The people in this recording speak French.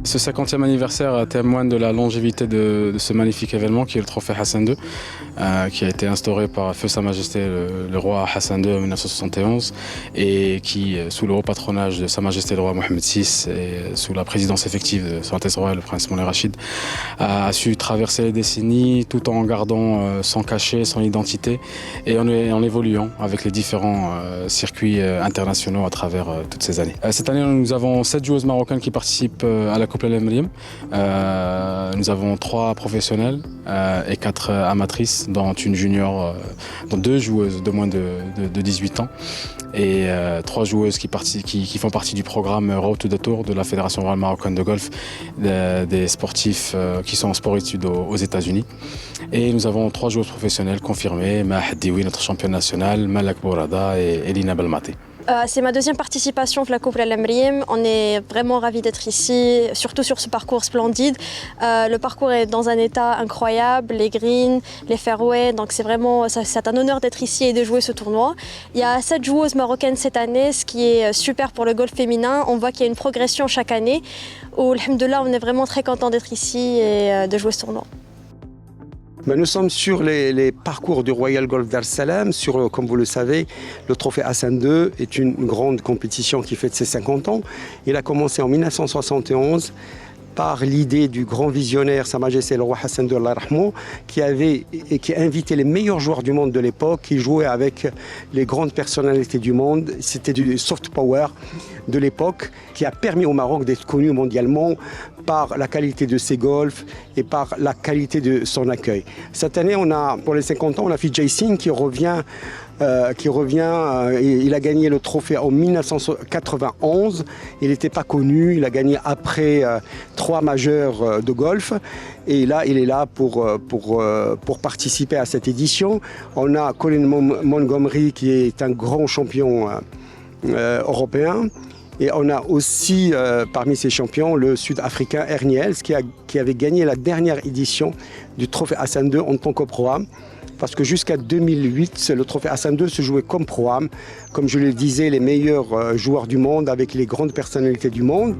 Ce 50e anniversaire témoigne de la longévité de ce magnifique événement qui est le trophée Hassan II, qui a été instauré par Feu Sa Majesté le roi Hassan II en 1971 et qui, sous le haut patronage de Sa Majesté le roi Mohamed VI et sous la présidence effective de Son Altesse Royale le Prince Moulay Rachid, a su traverser les décennies tout en gardant son cachet, son identité et en évoluant avec les différents circuits internationaux à travers toutes ces années. Cette année, nous avons 7 joueuses marocaines qui participent à la Coupe El Emriem. Nous avons 3 professionnels et 4 amatrices, dont une junior, dont 2 joueuses de moins de 18 ans et 3 joueuses qui font partie du programme Road to the Tour de la Fédération royale marocaine de golf, des sportifs qui sont en sport-études aux États-Unis. Et nous avons 3 joueuses professionnelles confirmées, Mahed Dioui, notre championne nationale, Malak Bourada et Elina Belmati. C'est ma deuxième participation à la Coupe El Emriem. On est vraiment ravis d'être ici, surtout sur ce parcours splendide. Le parcours est dans un état incroyable, les greens, les fairways, donc c'est un honneur d'être ici et de jouer ce tournoi. Il y a 7 joueuses marocaines cette année, ce qui est super pour le golf féminin. On voit qu'il y a une progression chaque année. Alhamdoulilah, on est vraiment très content d'être ici et de jouer ce tournoi. Nous sommes sur les parcours du Royal Golf Dar es Salaam. Comme vous le savez, le trophée Hassan II est une grande compétition qui fête ses 50 ans. Il a commencé en 1971 par l'idée du grand visionnaire Sa Majesté le roi Hassan II Allah Rahmo, qui a invité les meilleurs joueurs du monde de l'époque, qui jouaient avec les grandes personnalités du monde. C'était du soft power de l'époque qui a permis au Maroc d'être connu mondialement par la qualité de ses golfs et par la qualité de son accueil. Cette année, pour les 50 ans, on a Vijay Singh qui revient. Il a gagné le trophée en 1991. Il n'était pas connu, il a gagné après 3 majeurs de golf. Et là, il est là pour participer à cette édition. On a Colin Montgomery qui est un grand champion européen. Et on a aussi parmi ces champions le Sud-Africain Erniels qui avait gagné la dernière édition du trophée Hassan II en tant que pro-am. Parce que jusqu'à 2008, le trophée Hassan II se jouait comme pro-am, comme je le disais, les meilleurs joueurs du monde avec les grandes personnalités du monde.